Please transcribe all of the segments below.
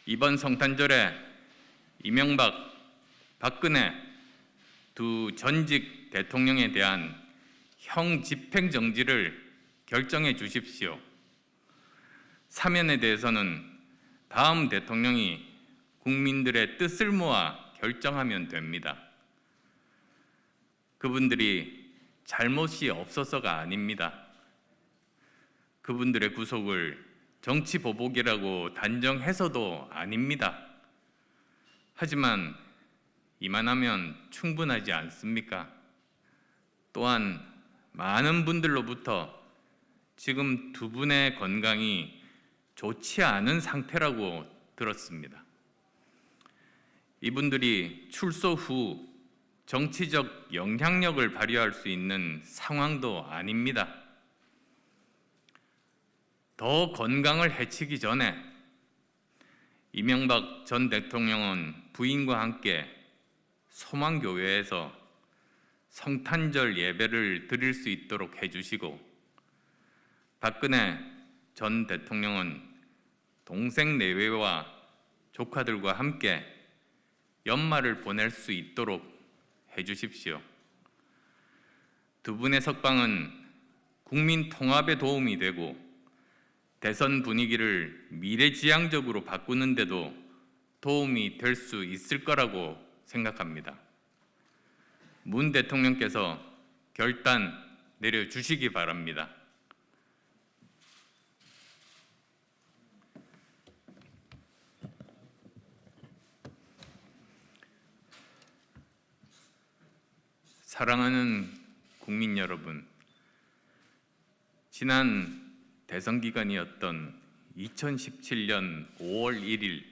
이번 성탄절에 이명박, 박근혜 두 전직 대통령에 대한 형 집행정지를 결정해 주십시오. 사면에 대해서는 다음 대통령이 국민들의 뜻을 모아 결정하면 됩니다. 그분들이 잘못이 없어서가 아닙니다. 그분들의 구속을 정치 보복이라고 단정해서도 아닙니다. 하지만 이만하면 충분하지 않습니까? 또한 많은 분들로부터 지금 두 분의 건강이 좋지 않은 상태라고 들었습니다. 이분들이 출소 후 정치적 영향력을 발휘할 수 있는 상황도 아닙니다. 더 건강을 해치기 전에 이명박 전 대통령은 부인과 함께 소망교회에서 성탄절 예배를 드릴 수 있도록 해주시고, 박근혜 전 대통령은 동생 내외와 조카들과 함께 연말을 보낼 수 있도록 해주십시오. 두 분의 석방은 국민 통합에 도움이 되고 대선 분위기를 미래지향적으로 바꾸는 데도 도움이 될 수 있을 거라고 생각합니다. 문 대통령께서 결단 내려주시기 바랍니다. 사랑하는 국민 여러분, 지난 대선 기간이었던 2017년 5월 1일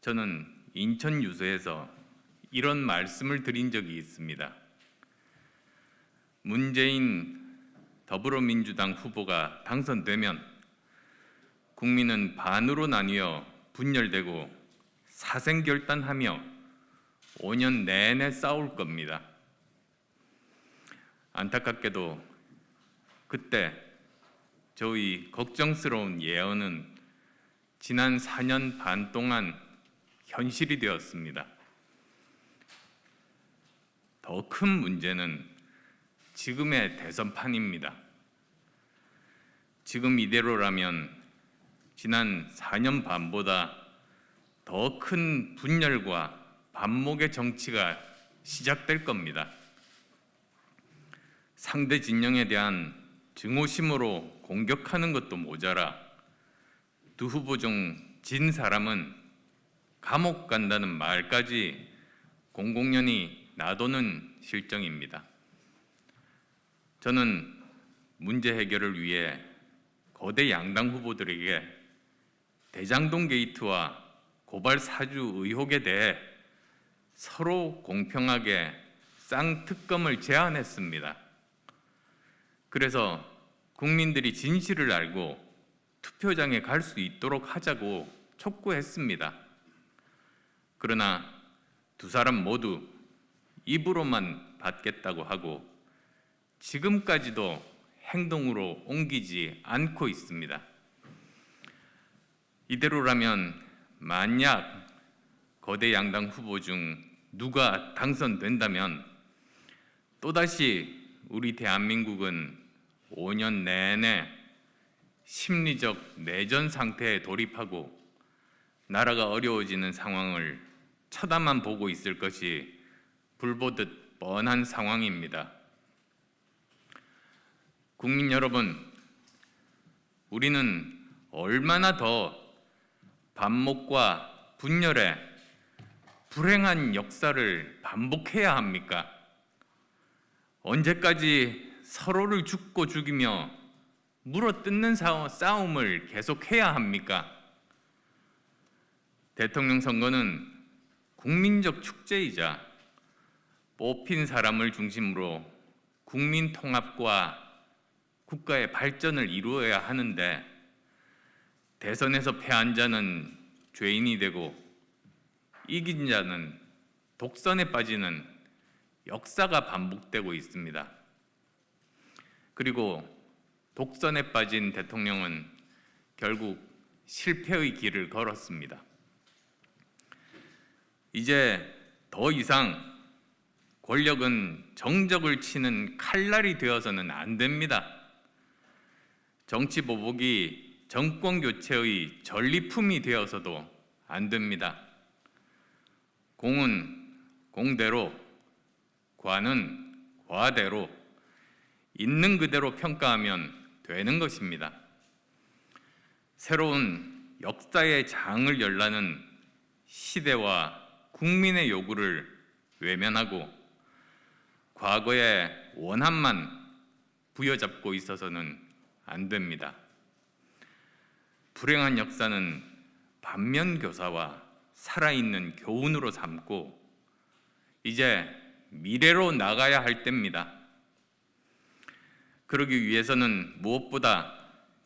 저는 인천 유서에서 이런 말씀을 드린 적이 있습니다. 문재인 더불어민주당 후보가 당선되면 국민은 반으로 나뉘어 분열되고 사생결단하며 5년 내내 싸울 겁니다. 안타깝게도 그때 저희 걱정스러운 예언은 지난 4년 반 동안 현실이 되었습니다. 더 큰 문제는 지금의 대선판입니다. 지금 이대로라면 지난 4년 반보다 더 큰 분열과 반목의 정치가 시작될 겁니다. 상대 진영에 대한 증오심으로 공격하는 것도 모자라 두 후보 중 진 사람은 감옥 간다는 말까지 공공연히 놔두는 실정입니다. 저는 문제 해결을 위해 거대 양당 후보들에게 대장동 게이트와 고발 사주 의혹에 대해 서로 공평하게 쌍특검을 제안했습니다. 그래서 국민들이 진실을 알고 투표장에 갈 수 있도록 하자고 촉구했습니다. 그러나 두 사람 모두 입으로만 받겠다고 하고 지금까지도 행동으로 옮기지 않고 있습니다. 이대로라면 만약 거대 양당 후보 중 누가 당선된다면 또다시 우리 대한민국은 5년 내내 심리적 내전 상태에 돌입하고 나라가 어려워지는 상황을 쳐다만 보고 있을 것이 불보듯 뻔한 상황입니다. 국민 여러분, 우리는 얼마나 더 반목과 분열의 불행한 역사를 반복해야 합니까? 언제까지 서로를 죽고 죽이며 물어뜯는 싸움을 계속해야 합니까? 대통령 선거는 국민적 축제이자 뽑힌 사람을 중심으로 국민 통합과 국가의 발전을 이루어야 하는데 대선에서 패한 자는 죄인이 되고 이긴 자는 독선에 빠지는 역사가 반복되고 있습니다. 그리고 독선에 빠진 대통령은 결국 실패의 길을 걸었습니다. 이제 더 이상 권력은 정적을 치는 칼날이 되어서는 안 됩니다. 정치 보복이 정권 교체의 전리품이 되어서도 안 됩니다. 공은 공대로, 과는 과대로 있는 그대로 평가하면 되는 것입니다. 새로운 역사의 장을 열라는 시대와 국민의 요구를 외면하고 과거의 원한만 부여잡고 있어서는 안 됩니다. 불행한 역사는 반면교사와 살아있는 교훈으로 삼고 이제 미래로 나가야 할 때입니다. 그러기 위해서는 무엇보다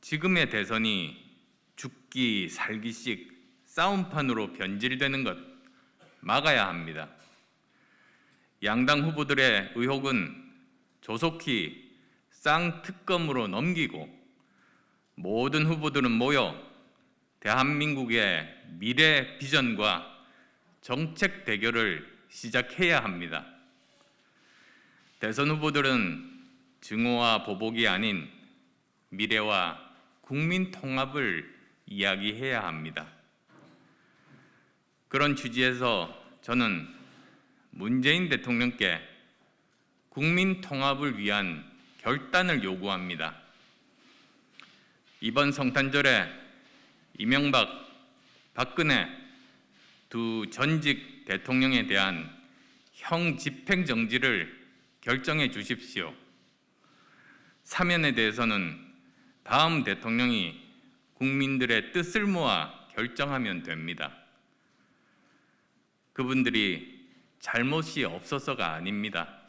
지금의 대선이 죽기 살기식 싸움판으로 변질되는 것 막아야 합니다. 양당 후보들의 의혹은 조속히 쌍특검으로 넘기고 모든 후보들은 모여 대한민국의 미래 비전과 정책 대결을 시작해야 합니다. 대선 후보들은 증오와 보복이 아닌 미래와 국민 통합을 이야기해야 합니다. 그런 취지에서 저는 문재인 대통령께 국민 통합을 위한 결단을 요구합니다. 이번 성탄절에 이명박, 박근혜 두 전직 대통령에 대한 형 집행 정지를 결정해 주십시오. 사면에 대해서는 다음 대통령이 국민들의 뜻을 모아 결정하면 됩니다. 그분들이 잘못이 없어서가 아닙니다.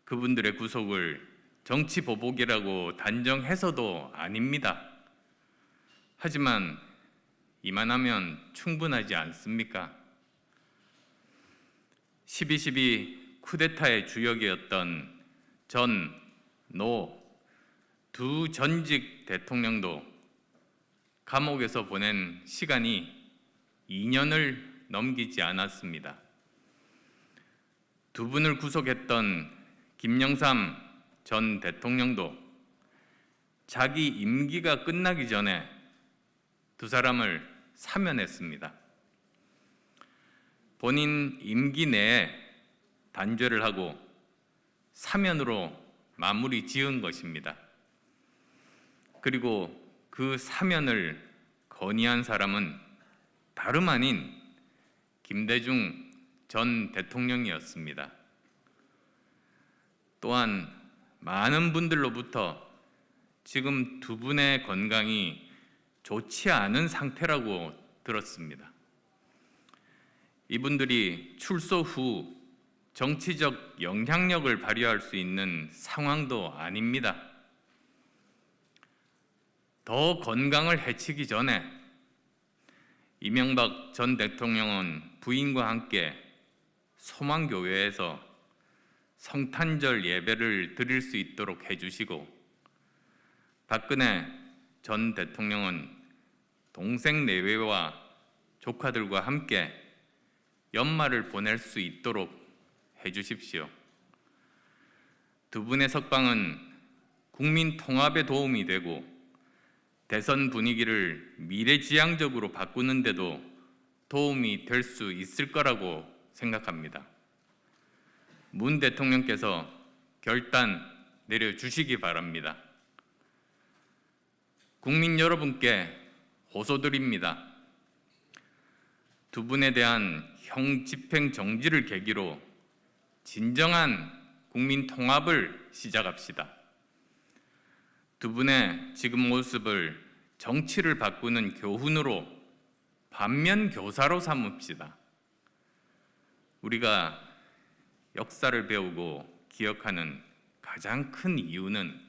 그분들의 구속을 정치 보복이라고 단정해서도 아닙니다. 하지만 이만하면 충분하지 않습니까? 12.12 쿠데타의 주역이었던 전, 노 두 전직 대통령도 감옥에서 보낸 시간이 2년을 넘기지 않았습니다. 두 분을 구속했던 김영삼 전 대통령도 자기 임기가 끝나기 전에 두 사람을 사면했습니다. 본인 임기 내에 단죄를 하고 사면으로 마무리 지은 것입니다. 그리고 그 사면을 건의한 사람은 다름 아닌 김대중 전 대통령이었습니다. 또한 많은 분들로부터 지금 두 분의 건강이 좋지 않은 상태라고 들었습니다. 이분들이 출소 후 정치적 영향력을 발휘할 수 있는 상황도 아닙니다. 더 건강을 해치기 전에 이명박 전 대통령은 부인과 함께 소망교회에서 성탄절 예배를 드릴 수 있도록 해주시고 박근혜 전 대통령은 동생 내외와 조카들과 함께 연말을 보낼 수 있도록 해주십시오. 두 분의 석방은 국민 통합에 도움이 되고 대선 분위기를 미래지향적으로 바꾸는 데도 도움이 될 수 있을 거라고 생각합니다. 문 대통령께서 결단 내려주시기 바랍니다. 국민 여러분께 호소드립니다. 두 분에 대한 형 집행 정지를 계기로 진정한 국민 통합을 시작합시다. 두 분의 지금 모습을 정치를 바꾸는 교훈으로 반면 교사로 삼읍시다. 우리가 역사를 배우고 기억하는 가장 큰 이유는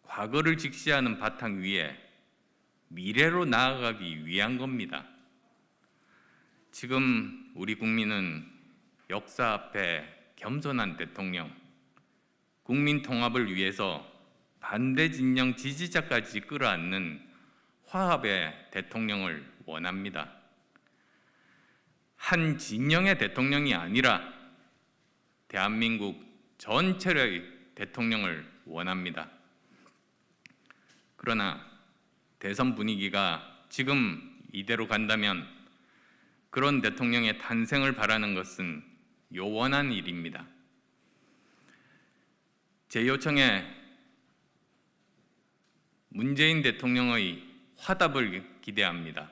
과거를 직시하는 바탕 위에 미래로 나아가기 위한 겁니다. 지금 우리 국민은 역사 앞에 겸손한 대통령, 국민 통합을 위해서 반대 진영 지지자까지 끌어안는 화합의 대통령을 원합니다. 한 진영의 대통령이 아니라 대한민국 전체의 대통령을 원합니다. 그러나 대선 분위기가 지금 이대로 간다면 그런 대통령의 탄생을 바라는 것은 요원한 일입니다. 제 요청에 문재인 대통령의 화답을 기대합니다.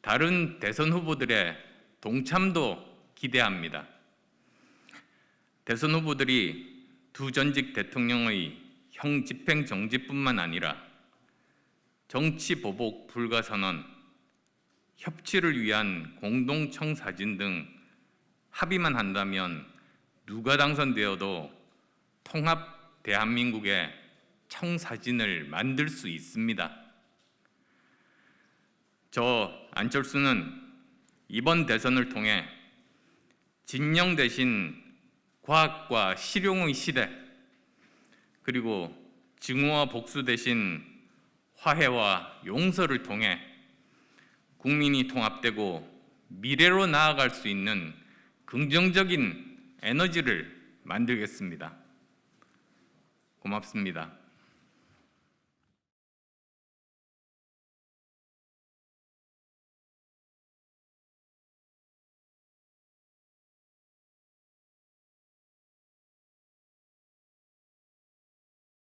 다른 대선 후보들의 동참도 기대합니다. 대선 후보들이 두 전직 대통령의 형 집행 정지뿐만 아니라 정치 보복 불가 선언, 협치를 위한 공동청 사진 등 합의만 한다면 누가 당선되어도 통합 대한민국의 청사진을 만들 수 있습니다. 저 안철수는 이번 대선을 통해 진영 대신 과학과 실용의 시대, 그리고 증오와 복수 대신 화해와 용서를 통해 국민이 통합되고 미래로 나아갈 수 있는 긍정적인 에너지를 만들겠습니다. 고맙습니다.